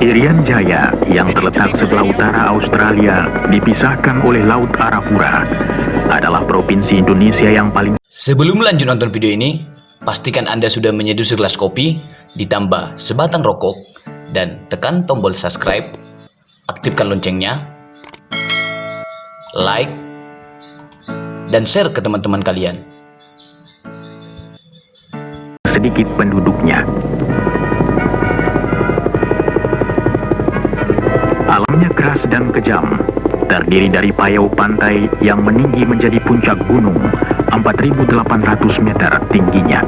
Irian Jaya yang terletak sebelah utara Australia dipisahkan oleh Laut Arafura adalah provinsi Indonesia yang paling... Sebelum lanjut nonton video ini, pastikan Anda sudah menyeduh segelas kopi, ditambah sebatang rokok, dan tekan tombol subscribe, aktifkan loncengnya, like, dan share ke teman-teman kalian. Sedikit penduduknya. Alamnya keras dan kejam, terdiri dari payau pantai yang meninggi menjadi puncak gunung 4.800 meter tingginya.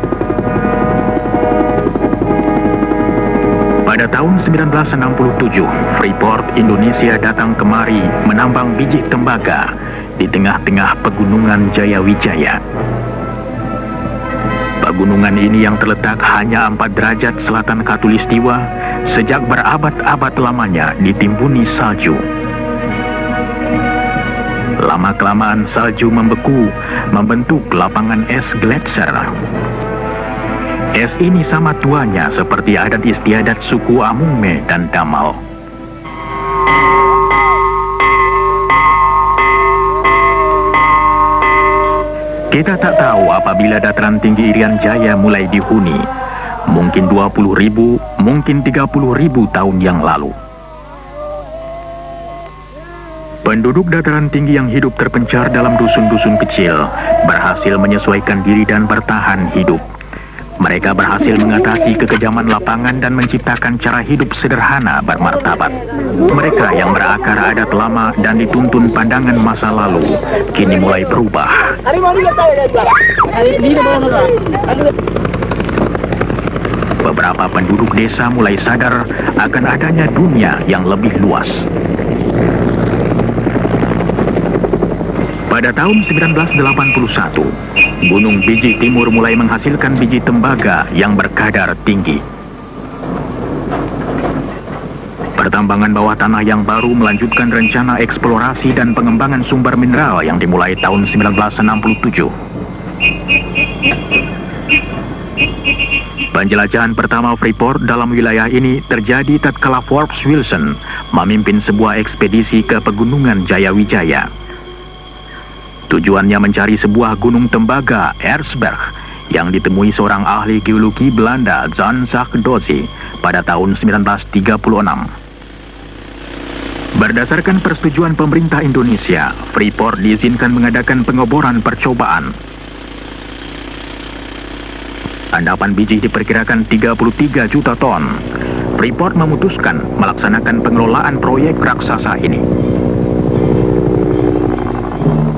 Pada tahun 1967, Freeport Indonesia datang kemari menambang biji tembaga di tengah-tengah pegunungan Jayawijaya. Pegunungan ini yang terletak hanya 4 derajat selatan khatulistiwa sejak berabad-abad lamanya ditimbuni salju. Lama-kelamaan salju membeku, membentuk lapangan es gletser. Es ini sama tuanya seperti adat istiadat suku Amungme dan Damal. Kita tak tahu apabila dataran tinggi Irian Jaya mulai dihuni. Mungkin 20.000, mungkin 30.000 tahun yang lalu. Penduduk dataran tinggi yang hidup terpencar dalam dusun-dusun kecil berhasil menyesuaikan diri dan bertahan hidup. Mereka berhasil mengatasi kekejaman lapangan dan menciptakan cara hidup sederhana bermartabat. Mereka yang berakar adat lama dan dituntun pandangan masa lalu, kini mulai berubah. Beberapa penduduk desa mulai sadar akan adanya dunia yang lebih luas. Pada tahun 1981, Gunung Biji Timur mulai menghasilkan biji tembaga yang berkadar tinggi. Pertambangan bawah tanah yang baru melanjutkan rencana eksplorasi dan pengembangan sumber mineral yang dimulai tahun 1967. Penjelajahan pertama Freeport dalam wilayah ini terjadi tatkala Forbes Wilson memimpin sebuah ekspedisi ke pegunungan Jayawijaya. Tujuannya mencari sebuah gunung tembaga, Erzberg, yang ditemui seorang ahli geologi Belanda, Jan Zakdozi, pada tahun 1936. Berdasarkan persetujuan pemerintah Indonesia, Freeport diizinkan mengadakan pengeboran percobaan. Endapan biji diperkirakan 33 juta ton. Freeport memutuskan melaksanakan pengelolaan proyek raksasa ini.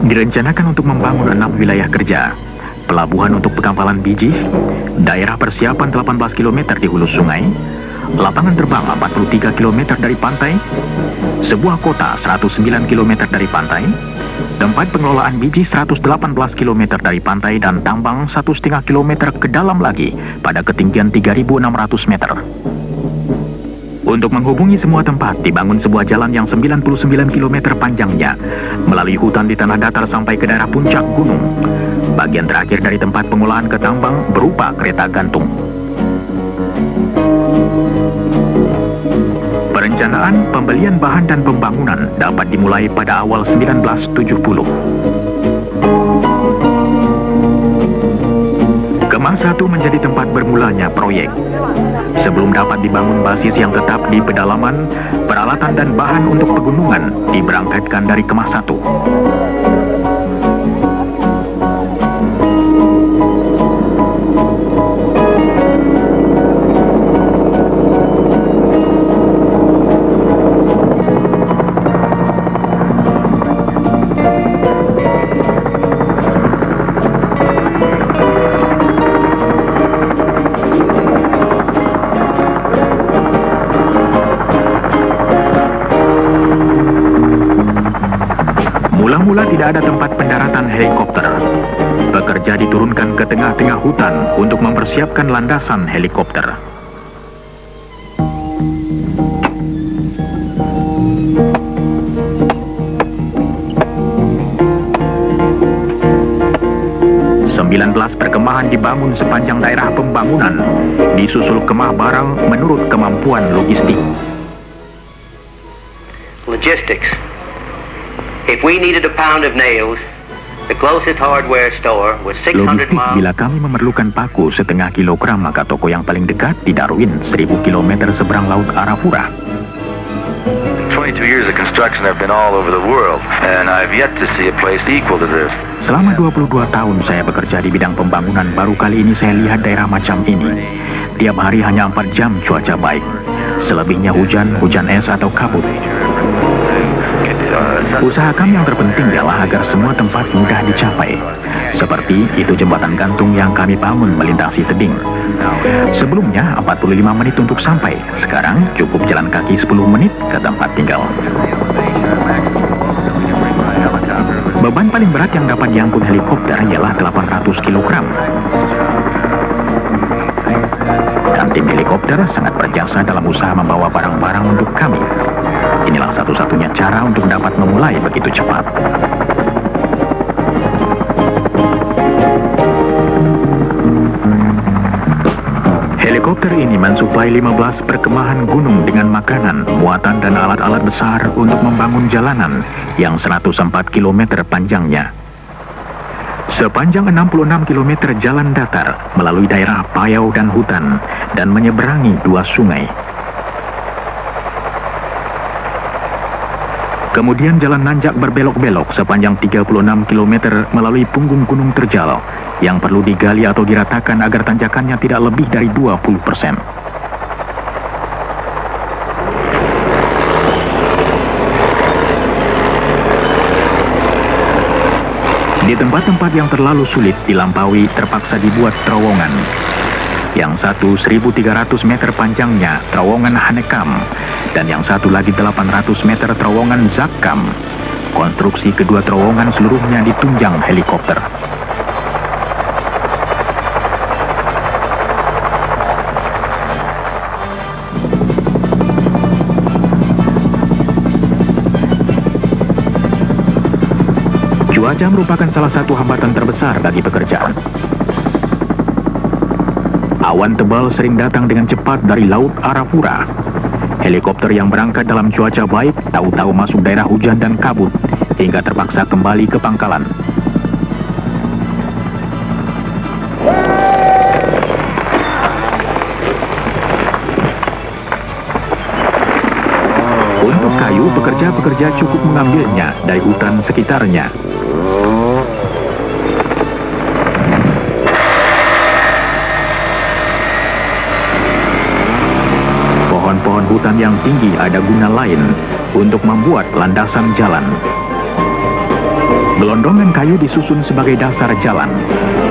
Direncanakan untuk membangun 6 wilayah kerja, pelabuhan untuk pengampalan biji, daerah persiapan 18 km di hulu sungai, lapangan terbang 43 km dari pantai, sebuah kota 109 km dari pantai, tempat pengelolaan biji 118 km dari pantai, dan tambang 1,5 km ke dalam lagi pada ketinggian 3.600 meter. Untuk menghubungi semua tempat, dibangun sebuah jalan yang 99 km panjangnya, melalui hutan di tanah datar sampai ke daerah puncak gunung. Bagian terakhir dari tempat pengolahan ke tambang berupa kereta gantung. Perencanaan, pembelian bahan dan pembangunan dapat dimulai pada awal 1970. Kemah 1 menjadi tempat bermulanya proyek. Sebelum dapat dibangun basis yang tetap di pedalaman, peralatan dan bahan untuk pegunungan diberangkatkan dari Kemah 1. Mula-mula tidak ada tempat pendaratan helikopter. Pekerja diturunkan ke tengah-tengah hutan untuk mempersiapkan landasan helikopter. Perkemahan dibangun sepanjang daerah pembangunan, disusul kemah barang menurut kemampuan logistik. logistics. If we needed a pound of nails, the closest hardware store was 600 Logistik, miles. bila kami memerlukan paku setengah kilogram, maka toko yang paling dekat di Darwin, 1000 km seberang laut Arafura. 22 years of construction have been all over the world, and I've yet to see a place equal to this. Selama 22 tahun saya bekerja di bidang pembangunan, baru kali ini saya lihat daerah macam ini. Tiap hari hanya 4 jam cuaca baik. Selebihnya hujan es atau kabut. Usaha kami yang terpenting ialah agar semua tempat mudah dicapai. Seperti itu jembatan gantung yang kami bangun melintasi tebing. Sebelumnya 45 menit untuk sampai. Sekarang cukup jalan kaki 10 menit ke tempat tinggal. Beban paling berat yang dapat diangkut helikopter ialah 800 kg. Dan tim helikopter sangat berjasa dalam usaha membawa barang-barang untuk kami. Inilah satu-satunya cara untuk dapat memulai begitu cepat. Helikopter ini mensuplai 15 perkemahan gunung dengan makanan, muatan dan alat-alat besar untuk membangun jalanan yang 104 km panjangnya. Sepanjang 66 km jalan datar melalui daerah payau dan hutan dan menyeberangi 2 sungai. Kemudian jalan nanjak berbelok-belok sepanjang 36 km melalui punggung gunung terjal yang perlu digali atau diratakan agar tanjakannya tidak lebih dari 20%. Di tempat-tempat yang terlalu sulit dilampaui terpaksa dibuat terowongan. Yang satu 1.300 meter panjangnya terowongan Hanekam, dan yang satu lagi 800 meter terowongan Zakkam. Konstruksi kedua terowongan seluruhnya ditunjang helikopter. Cuaca merupakan salah satu hambatan terbesar bagi pekerjaan. Awan tebal sering datang dengan cepat dari laut Arafura. Helikopter yang berangkat dalam cuaca baik tahu-tahu masuk daerah hujan dan kabut hingga terpaksa kembali ke pangkalan. Untuk kayu, pekerja-pekerja cukup mengambilnya dari hutan sekitarnya. Pohon-pohon hutan yang tinggi ada guna lain untuk membuat landasan jalan. Gelondongan kayu disusun sebagai dasar jalan.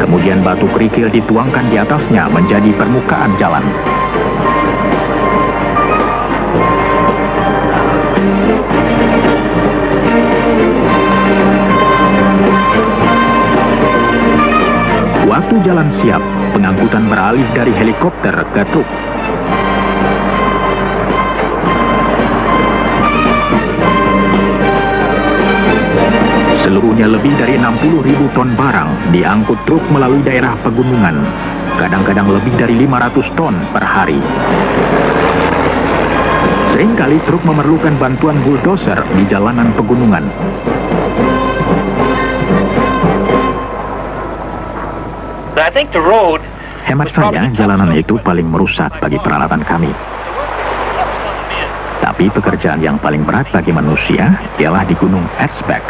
Kemudian batu kerikil dituangkan di atasnya menjadi permukaan jalan. Waktu jalan siap, pengangkutan beralih dari helikopter ke truk. Seluruhnya lebih dari 60.000 ton barang diangkut truk melalui daerah pegunungan, kadang-kadang lebih dari 500 ton per hari. Seringkali truk memerlukan bantuan bulldozer di jalanan pegunungan. Hemat saya, jalanan itu paling merusak bagi peralatan kami. Tapi pekerjaan yang paling berat bagi manusia ialah di Gunung Erzberg.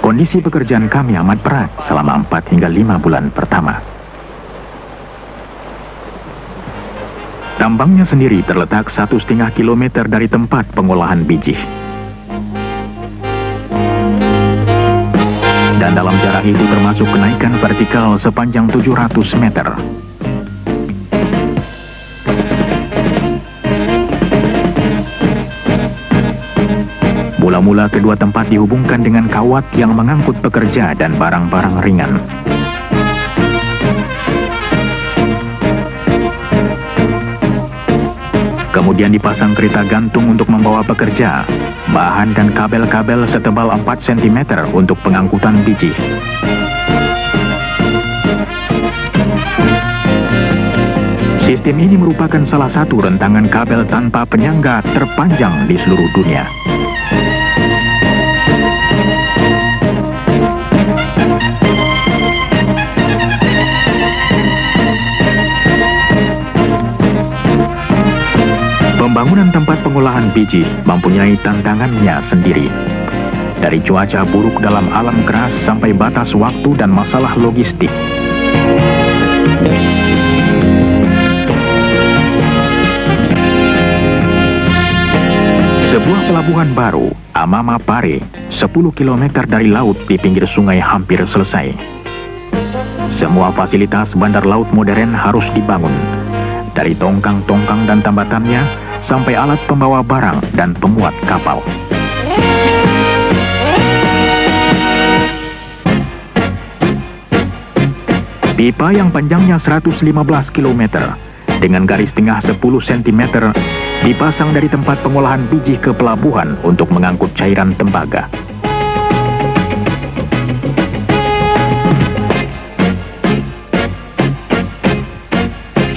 Kondisi pekerjaan kami amat berat selama 4 hingga 5 bulan pertama. Tambangnya sendiri terletak 1,5 kilometer dari tempat pengolahan biji. Dan dalam jarak itu termasuk kenaikan vertikal sepanjang 700 meter. Mula-mula kedua tempat dihubungkan dengan kawat yang mengangkut pekerja dan barang-barang ringan. Kemudian dipasang kereta gantung untuk membawa pekerja, bahan dan kabel-kabel setebal 4 cm untuk pengangkutan biji. Sistem ini merupakan salah satu rentangan kabel tanpa penyangga terpanjang di seluruh dunia. Pembangunan tempat pengolahan biji mempunyai tantangannya sendiri. Dari cuaca buruk dalam alam keras sampai batas waktu dan masalah logistik. Sebuah pelabuhan baru, Amama Pare, 10 km dari laut di pinggir sungai hampir selesai. Semua fasilitas bandar laut modern harus dibangun. Dari tongkang-tongkang dan tambatannya, sampai alat pembawa barang dan pemuat kapal. Pipa yang panjangnya 115 km dengan garis tengah 10 cm dipasang dari tempat pengolahan biji ke pelabuhan untuk mengangkut cairan tembaga.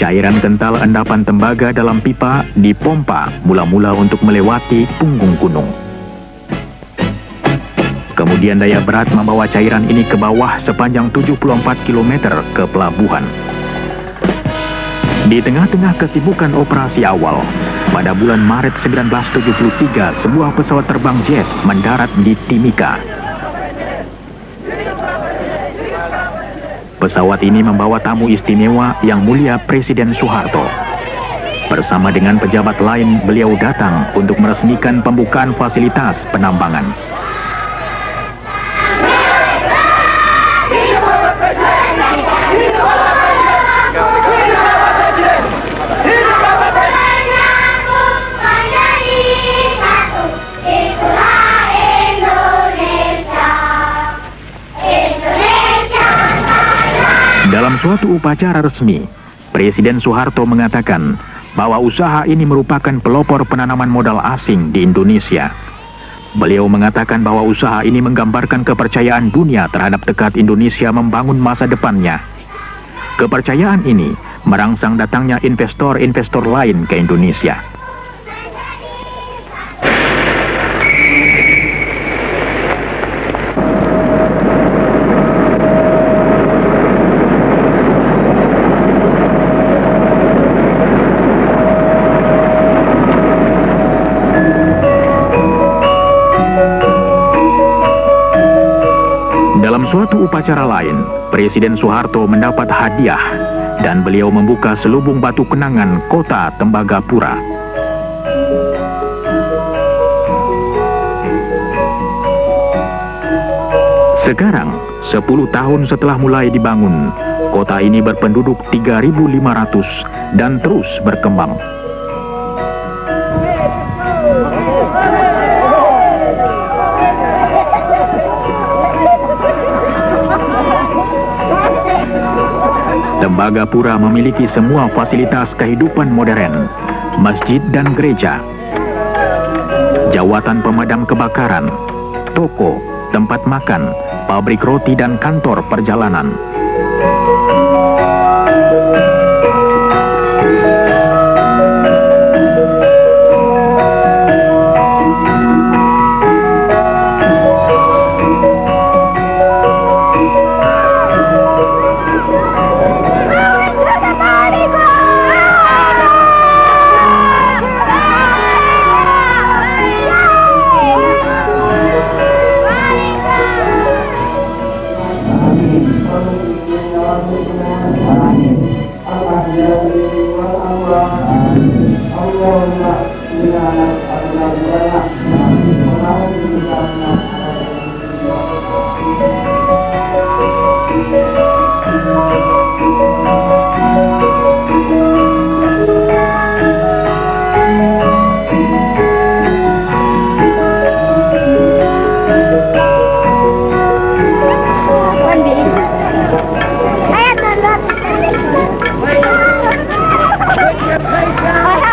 Cairan kental endapan tembaga dalam pipa dipompa mula-mula untuk melewati punggung gunung. Kemudian daya berat membawa cairan ini ke bawah sepanjang 74 km ke pelabuhan. Di tengah-tengah kesibukan operasi awal, pada bulan Maret 1973, sebuah pesawat terbang jet mendarat di Timika. Pesawat ini membawa tamu istimewa yang mulia Presiden Soeharto. Bersama dengan pejabat lain, beliau datang untuk meresmikan pembukaan fasilitas penambangan. Dalam suatu upacara resmi, Presiden Soeharto mengatakan bahwa usaha ini merupakan pelopor penanaman modal asing di Indonesia. Beliau mengatakan bahwa usaha ini menggambarkan kepercayaan dunia terhadap tekad Indonesia membangun masa depannya. Kepercayaan ini merangsang datangnya investor-investor lain ke Indonesia. Dalam suatu upacara lain, Presiden Soeharto mendapat hadiah dan beliau membuka selubung batu kenangan kota Tembagapura. Sekarang, 10 tahun setelah mulai dibangun, kota ini berpenduduk 3.500 dan terus berkembang. Tembagapura memiliki semua fasilitas kehidupan modern, masjid dan gereja, jawatan pemadam kebakaran, toko, tempat makan, pabrik roti dan kantor perjalanan.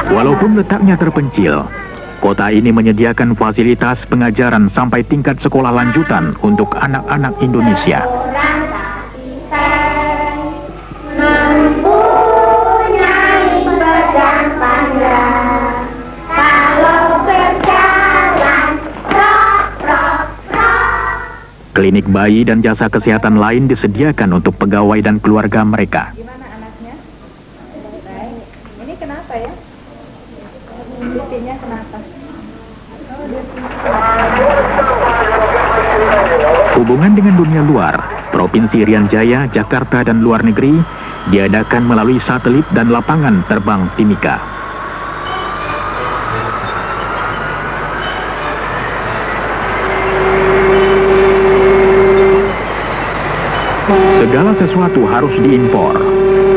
Walaupun letaknya terpencil, kota ini menyediakan fasilitas pengajaran sampai tingkat sekolah lanjutan untuk anak-anak Indonesia. Klinik bayi dan jasa kesehatan lain disediakan untuk pegawai dan keluarga mereka. Gimana anaknya? Baik. Ini kenapa ya? Pipinya kenapa? Hubungan dengan dunia luar, Provinsi Irian Jaya, Jakarta, dan luar negeri diadakan melalui satelit dan lapangan terbang Timika. Segala sesuatu harus diimpor,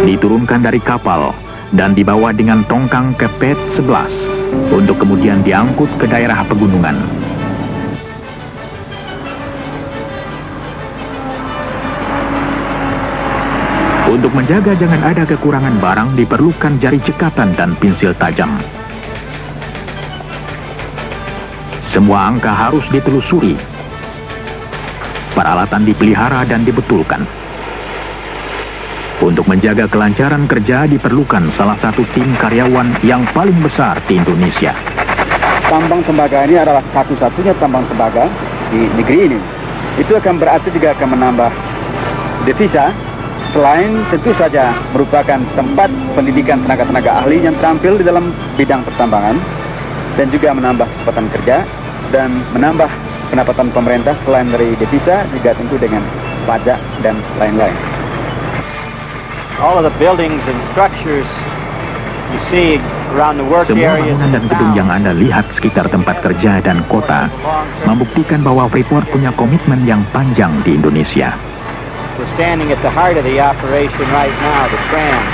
diturunkan dari kapal, dan dibawa dengan tongkang ke PET 11 untuk kemudian diangkut ke daerah pegunungan. Untuk menjaga jangan ada kekurangan barang diperlukan jari cekatan dan pensil tajam. Semua angka harus ditelusuri. Peralatan dipelihara dan dibetulkan. Untuk menjaga kelancaran kerja diperlukan salah satu tim karyawan yang paling besar di Indonesia. Tambang tembaga ini adalah satu-satunya tambang tembaga di negeri ini. Itu akan berarti juga akan menambah devisa. Selain tentu saja merupakan tempat pendidikan tenaga-tenaga ahli yang terampil di dalam bidang pertambangan dan juga menambah kesempatan kerja dan menambah pendapatan pemerintah selain dari devisa juga tentu dengan pajak dan lain-lain. All of the buildings and structures you see around the work Semua areas bangunan dan gedung yang Anda lihat sekitar tempat kerja dan kota membuktikan bahwa Freeport punya komitmen yang panjang di Indonesia. We're standing at the heart of the operation right now, the trams.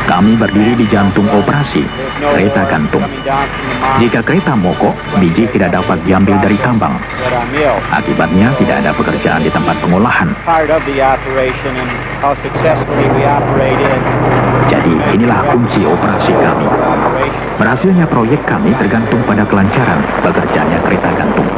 Kami berdiri di jantung operasi, kereta gantung. Jika kereta mogok, biji tidak dapat diambil dari tambang. Akibatnya tidak ada pekerjaan di tempat pengolahan. Part of the operation and how successfully we operated. Jadi inilah kunci operasi kami. Berhasilnya proyek kami tergantung pada kelancaran bekerjanya kereta gantung.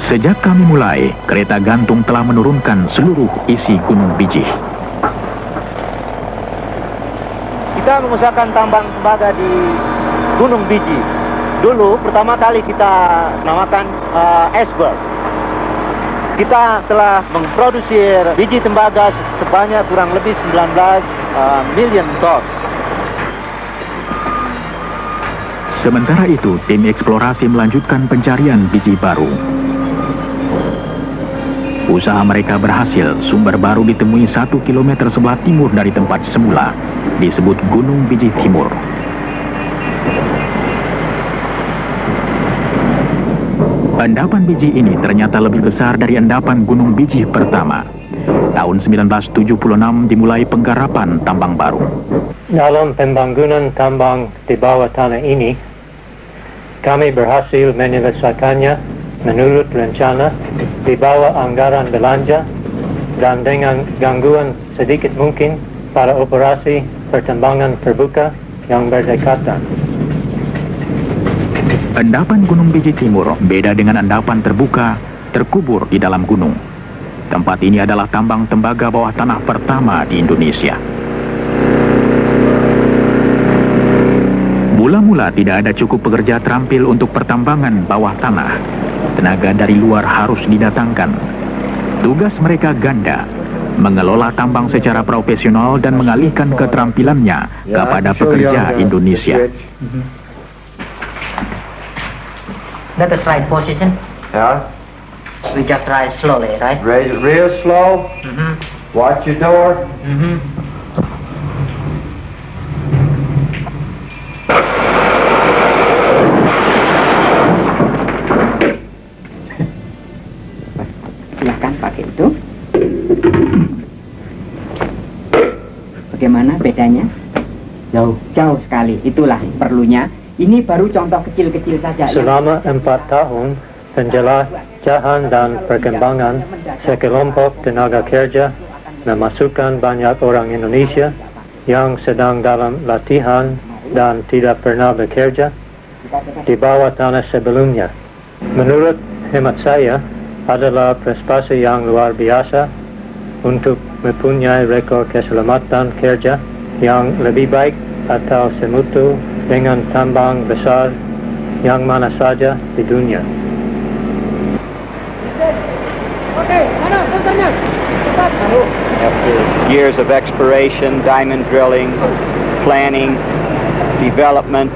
Sejak kami mulai, kereta gantung telah menurunkan seluruh isi Gunung Bijih. Kita mengusahakan tambang tembaga di Gunung Bijih. Dulu pertama kali kita namakan iceberg. Kita telah memproduksi biji tembaga sebanyak kurang lebih 19 million ton. Sementara itu, tim eksplorasi melanjutkan pencarian biji baru. Usaha mereka berhasil, sumber baru ditemui 1 kilometer sebelah timur dari tempat semula, disebut Gunung Bijih Timur. Endapan biji ini ternyata lebih besar dari endapan Gunung Bijih pertama. Tahun 1976 dimulai penggarapan tambang baru. Dalam pembangunan tambang di bawah tanah ini, kami berhasil menyelesaikannya menurut rencana di bawah anggaran belanja dan dengan gangguan sedikit mungkin pada operasi pertambangan terbuka yang berdekatan. Endapan Gunung Bijih Timur beda dengan endapan terbuka terkubur di dalam gunung. Tempat ini adalah tambang tembaga bawah tanah pertama di Indonesia. Mula-mula tidak ada cukup pekerja terampil untuk pertambangan bawah tanah. Tenaga dari luar harus didatangkan. Tugas mereka ganda, mengelola tambang secara profesional dan mengalihkan keterampilannya kepada pekerja Indonesia. That is right position. Yeah. We just rise slowly, right? Raise it real slow. Watch your door. Silahkan pakai itu. Bagaimana bedanya? Jauh sekali. Itulah perlunya. Ini baru contoh kecil-kecil saja. Selama 4 tahun, penjelajahan dan perkembangan sekelompok tenaga kerja memasukkan banyak orang Indonesia yang sedang dalam latihan dan tidak pernah bekerja di bawah tanah sebelumnya. Menurut hemat saya, adalah prestasi yang luar biasa untuk mempunyai rekor keselamatan kerja yang lebih baik atau semutu dengan tambang besar yang mana saja di dunia. After years of exploration, diamond drilling, planning, development,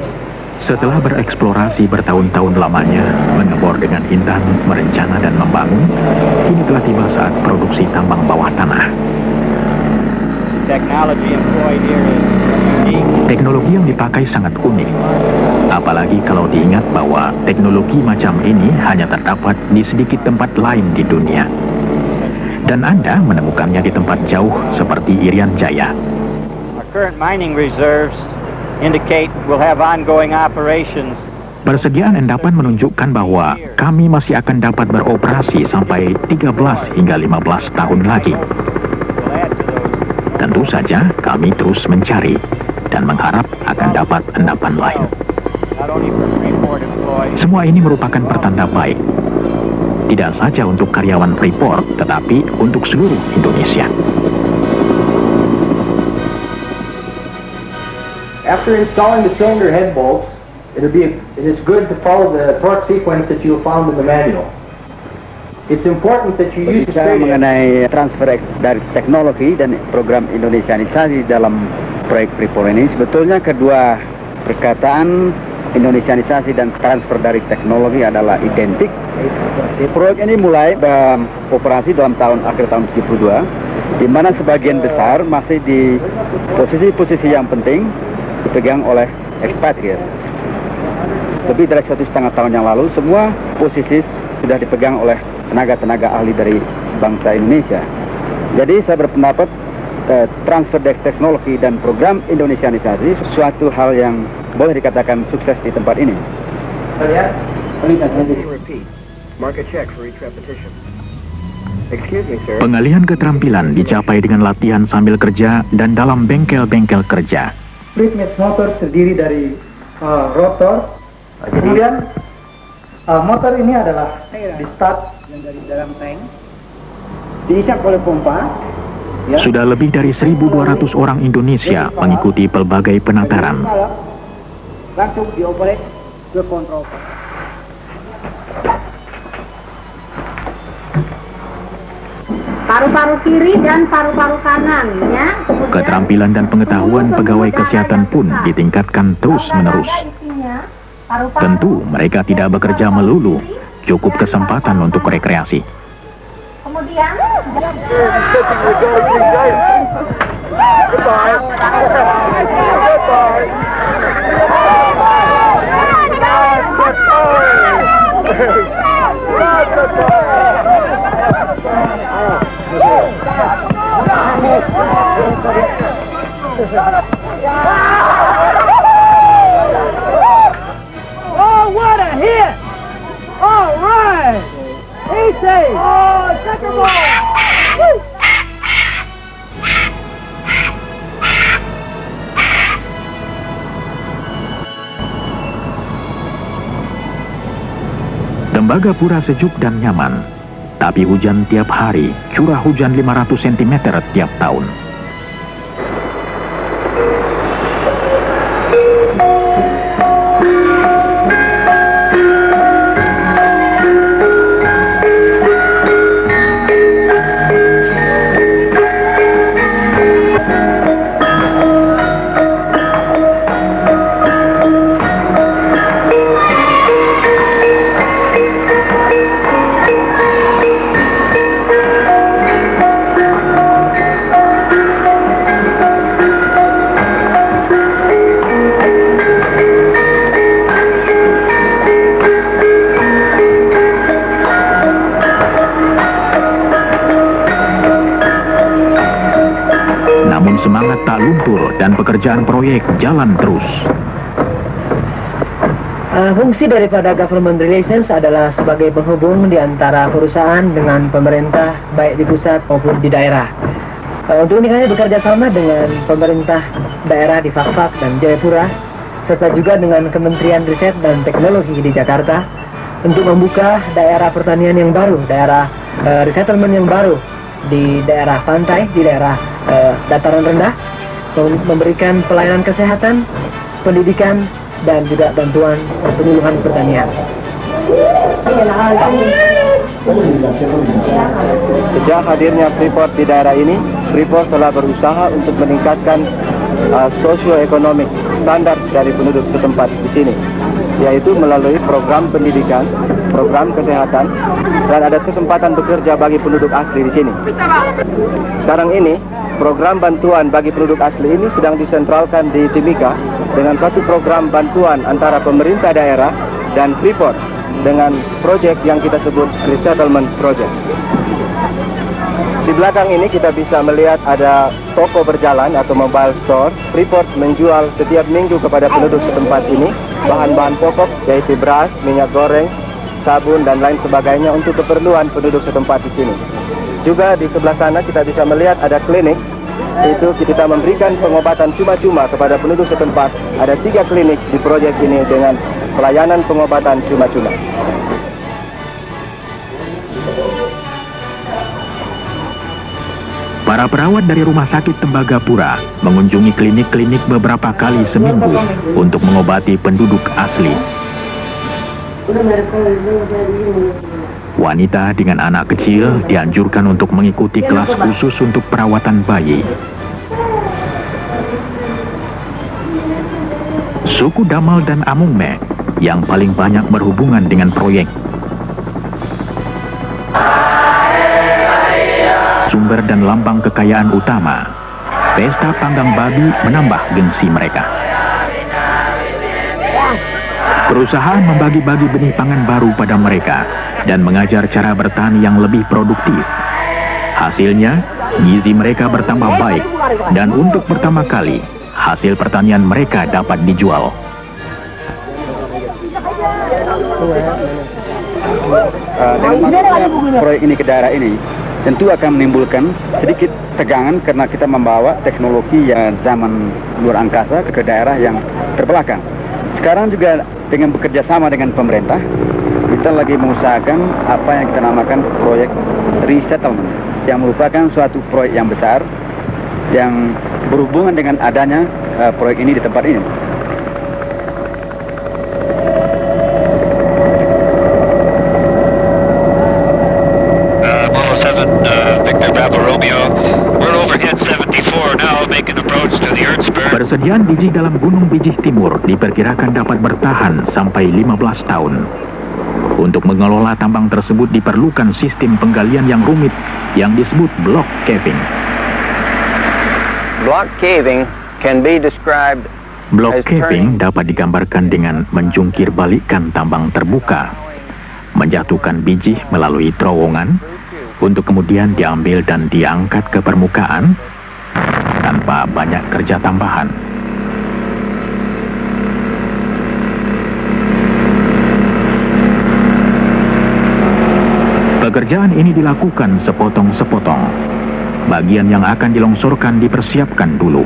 Setelah bereksplorasi bertahun-tahun lamanya, mengebor dengan indah, merencana dan membangun, kini telah tiba saat produksi tambang bawah tanah. technology employed here is unique. Teknologi yang dipakai sangat unik. Apalagi kalau diingat bahwa teknologi macam ini hanya terdapat di sedikit tempat lain di dunia. Dan Anda menemukannya di tempat jauh seperti Irian Jaya. Our current mining reserves indicate we'll have ongoing operations. Persediaan endapan menunjukkan bahwa kami masih akan dapat beroperasi sampai 13 hingga 15 tahun lagi. Tentu saja kami terus mencari dan mengharap akan dapat endapan lain. Semua ini merupakan pertanda baik. Tidak saja untuk karyawan Freeport, tetapi untuk seluruh Indonesia. After installing the cylinder head bolts, it is good to follow the torque sequence that you found in the manual. It's important that you use Berbicara mengenai transfer dari teknologi dan program Indonesianisasi dalam proyek Freeport ini, sebetulnya kedua perkataan Indonesianisasi dan transfer dari teknologi adalah identik. Proyek ini mulai beroperasi dalam akhir tahun 72, di mana sebagian besar masih di posisi-posisi yang penting dipegang oleh expatriate. Lebih dari 1,5 tahun yang lalu, semua posisi sudah dipegang oleh tenaga-tenaga ahli dari bangsa Indonesia. Jadi saya berpendapat transfer teknologi dan program Indonesianisasi suatu hal yang boleh dikatakan sukses di tempat ini. Pengalihan keterampilan dicapai dengan latihan sambil kerja dan dalam bengkel-bengkel kerja. Prismatic motor terdiri dari rotor, kemudian motor ini adalah di start dari dalam tank, diisap oleh pompa. Sudah lebih dari 1.200 orang Indonesia mengikuti pelbagai penataran. Langsung dioperate ke kontrol. Paru-paru kiri dan paru-paru kanan, ya. Kemudian, Keterampilan dan pengetahuan pegawai kesehatan pun ditingkatkan terus-menerus. Tentu mereka tidak bekerja melulu, cukup kesempatan untuk rekreasi. kemudian Oh, what a hit! All right! Easy! Oh, second ball! Woo! Tembagapura sejuk dan nyaman, tapi hujan tiap hari, curah hujan 500 cm tiap tahun. Semangat tak luntur dan pekerjaan proyek jalan terus. Fungsi daripada government relations adalah sebagai penghubung di antara perusahaan dengan pemerintah, baik di pusat maupun di daerah. Untuk ini kami bekerja sama dengan pemerintah daerah di Fakfak dan Jayapura, serta juga dengan Kementerian Riset dan Teknologi di Jakarta, untuk membuka daerah pertanian yang baru, daerah resettlement yang baru di daerah pantai, di daerah dataran rendah, memberikan pelayanan kesehatan, pendidikan, dan juga bantuan penyuluhan pertanian. Sejak hadirnya Freeport di daerah ini, Freeport telah berusaha untuk meningkatkan sosioekonomik standar dari penduduk setempat di sini, yaitu melalui program pendidikan, program kesehatan, dan ada kesempatan bekerja bagi penduduk asli di sini. Sekarang ini, program bantuan bagi penduduk asli ini sedang disentralkan di Timika dengan satu program bantuan antara pemerintah daerah dan Freeport dengan proyek yang kita sebut Resettlement Project. Di belakang ini kita bisa melihat ada toko berjalan atau mobile store. Freeport menjual setiap minggu kepada penduduk setempat ini bahan-bahan pokok yaitu beras, minyak goreng, sabun dan lain sebagainya untuk keperluan penduduk setempat di sini. Juga di sebelah sana kita bisa melihat ada klinik, itu kita memberikan pengobatan cuma-cuma kepada penduduk setempat. Ada 3 klinik di proyek ini dengan pelayanan pengobatan cuma-cuma. Para perawat dari Rumah Sakit Tembagapura mengunjungi klinik-klinik beberapa kali seminggu untuk mengobati penduduk asli. Wanita dengan anak kecil dianjurkan untuk mengikuti kelas khusus untuk perawatan bayi. Suku Damal dan Amungme yang paling banyak berhubungan dengan proyek. Sumber dan lambang kekayaan utama, pesta panggang babi menambah gengsi mereka. Perusahaan membagi-bagi benih pangan baru pada mereka dan mengajar cara bertani yang lebih produktif. Hasilnya, gizi mereka bertambah baik dan untuk pertama kali, hasil pertanian mereka dapat dijual. Dengan masuknya proyek ini ke daerah ini, tentu akan menimbulkan sedikit tegangan karena kita membawa teknologi yang zaman luar angkasa ke daerah yang terbelakang. Sekarang juga dengan bekerja sama dengan pemerintah, kita lagi mengusahakan apa yang kita namakan proyek resettlement, yang merupakan suatu proyek yang besar yang berhubungan dengan adanya proyek ini di tempat ini. Persediaan biji dalam Gunung Bijih Timur diperkirakan dapat bertahan sampai 15 tahun. Untuk mengelola tambang tersebut diperlukan sistem penggalian yang rumit yang disebut block caving. Block caving can be described Block caving dapat digambarkan dengan menjungkir balikkan tambang terbuka, menjatuhkan biji melalui terowongan, untuk kemudian diambil dan diangkat ke permukaan tanpa banyak kerja tambahan. Pekerjaan ini dilakukan sepotong-sepotong. Bagian yang akan dilongsorkan dipersiapkan dulu.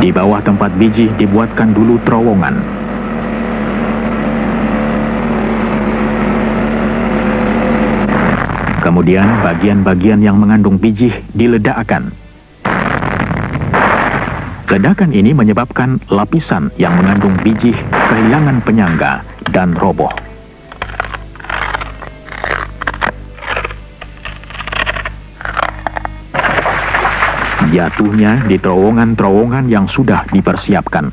Di bawah tempat biji dibuatkan dulu terowongan. Kemudian bagian-bagian yang mengandung biji diledakkan. Ledakan ini menyebabkan lapisan yang mengandung biji kehilangan penyangga dan roboh. Jatuhnya di terowongan-terowongan yang sudah dipersiapkan.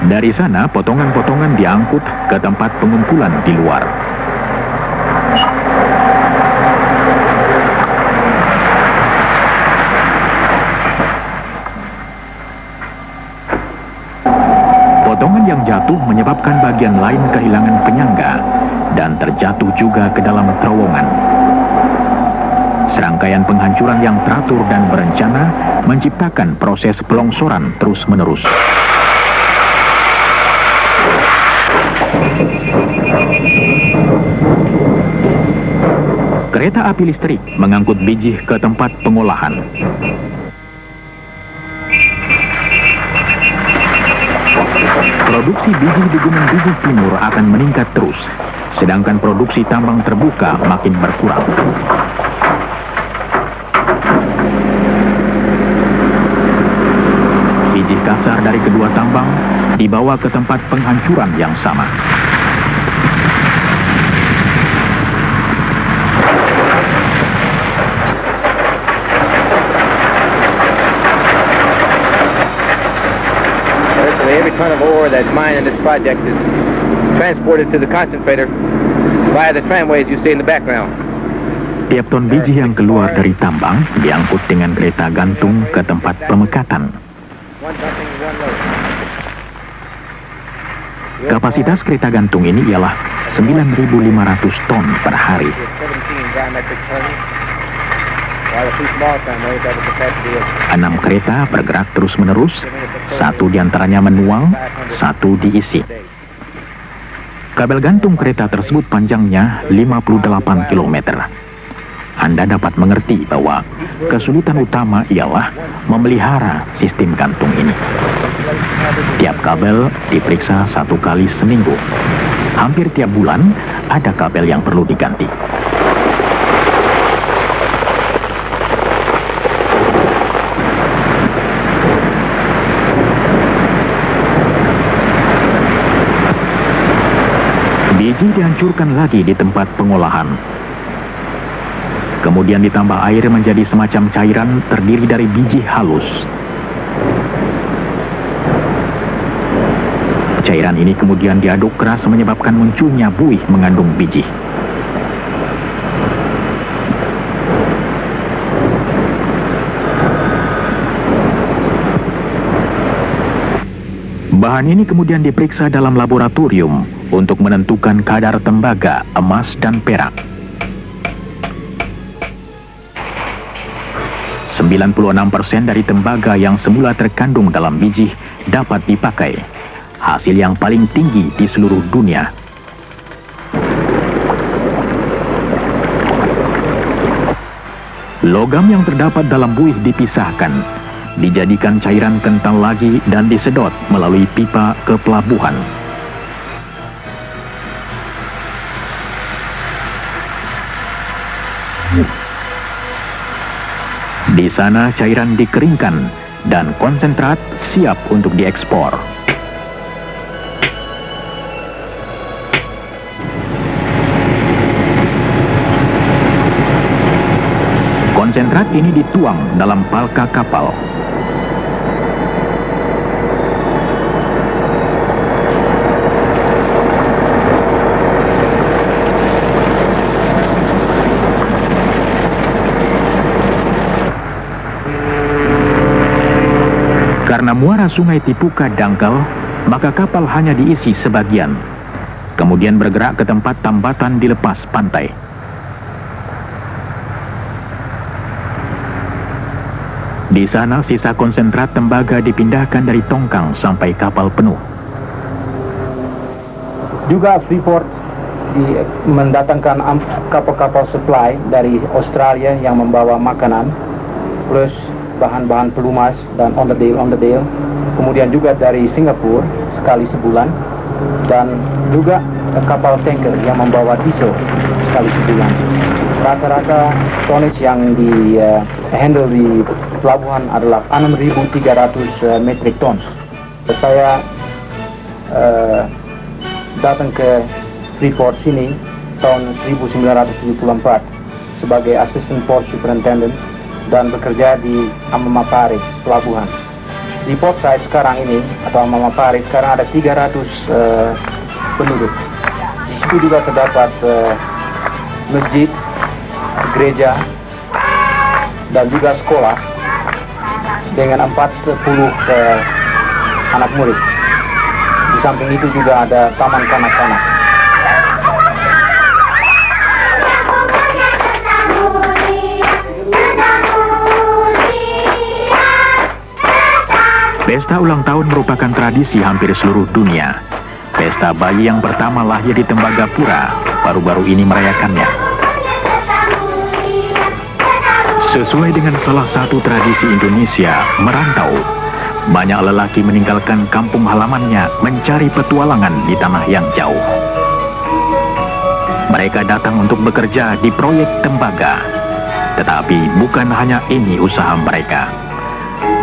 Dari sana, potongan-potongan diangkut ke tempat pengumpulan di luar. Potongan yang jatuh menyebabkan bagian lain kehilangan penyangga dan terjatuh juga ke dalam terowongan. Serangkaian penghancuran yang teratur dan berencana menciptakan proses pelongsoran terus-menerus. Kereta api listrik mengangkut biji ke tempat pengolahan. Produksi biji di Gunung Bijih Timur akan meningkat terus, sedangkan produksi tambang terbuka makin berkurang. Biji kasar dari kedua tambang dibawa ke tempat penghancuran yang sama. Every ton of ore that's mined in this project is transported to the concentrator via the tramways you see in the background. Tiap ton biji yang keluar dari tambang diangkut dengan kereta gantung ke tempat pemekatan. Kapasitas kereta gantung ini ialah 9.500 ton per hari. 6 kereta bergerak terus-menerus, 1 diantaranya menuang, 1 diisi. Kabel gantung kereta tersebut panjangnya 58 km. Anda dapat mengerti bahwa kesulitan utama ialah memelihara sistem gantung ini. Tiap kabel diperiksa 1 kali seminggu. Hampir tiap bulan ada kabel yang perlu diganti. Biji dihancurkan lagi di tempat pengolahan. Kemudian ditambah air menjadi semacam cairan terdiri dari biji halus. Cairan ini kemudian diaduk keras menyebabkan munculnya buih mengandung biji. Bahan ini kemudian diperiksa dalam laboratorium untuk menentukan kadar tembaga, emas, dan perak. 96% dari tembaga yang semula terkandung dalam biji dapat dipakai. Hasil yang paling tinggi di seluruh dunia. Logam yang terdapat dalam buih dipisahkan, dijadikan cairan kental lagi dan disedot melalui pipa ke pelabuhan. Di sana cairan dikeringkan dan konsentrat siap untuk diekspor. Konsentrat ini dituang dalam palka kapal. Karena muara sungai Tipuka dangkal, maka kapal hanya diisi sebagian. Kemudian bergerak ke tempat tambatan di lepas pantai. Di sana sisa konsentrat tembaga dipindahkan dari tongkang sampai kapal penuh. Juga Freeport mendatangkan kapal-kapal supply dari Australia yang membawa makanan, plus bahan-bahan pelumas dan onderdil. Kemudian juga dari Singapura sekali sebulan, dan juga kapal tanker yang membawa diesel sekali sebulan. Rata-rata tonnage yang di handle di pelabuhan adalah 6.300 metric tons. Saya datang ke Freeport sini tahun 1974 sebagai Assistant Port Superintendent dan bekerja di Amamapare pelabuhan. Di port site sekarang ini atau Amamapare sekarang ada 300 penduduk. Di situ juga terdapat masjid, gereja, dan juga sekolah dengan 40 anak murid. Di samping itu juga ada taman kanak-kanak. Pesta ulang tahun merupakan tradisi hampir seluruh dunia. Pesta bayi yang pertama lahir di Tembagapura baru-baru ini merayakannya. Sesuai dengan salah satu tradisi Indonesia, merantau, Banyak lelaki meninggalkan kampung halamannya mencari petualangan di tanah yang jauh. Mereka datang untuk bekerja di proyek tembaga. Tetapi bukan hanya ini usaha mereka.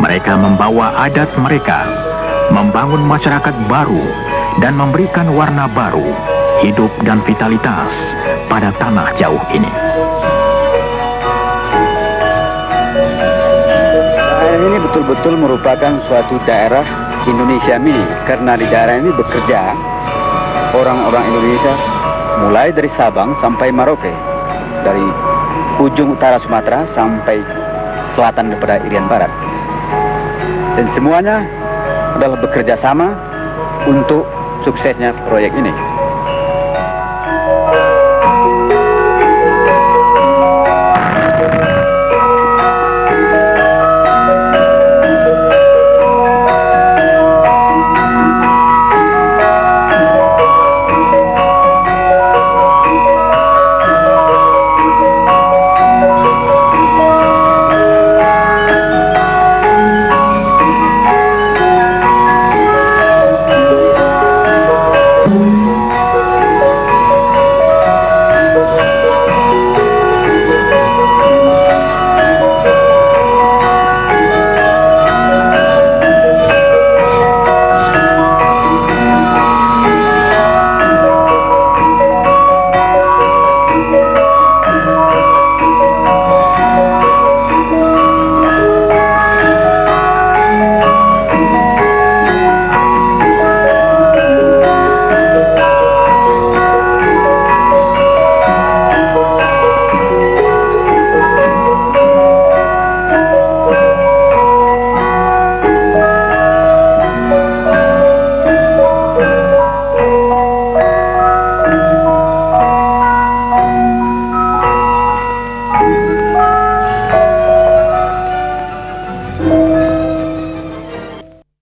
Mereka membawa adat mereka, membangun masyarakat baru, dan memberikan warna baru, hidup dan vitalitas pada tanah jauh ini. Ini betul-betul merupakan suatu daerah Indonesia mini, karena di daerah ini bekerja orang-orang Indonesia mulai dari Sabang sampai Merauke, dari ujung utara Sumatera sampai selatan daripada Irian Barat, dan semuanya adalah bekerja sama untuk suksesnya proyek ini.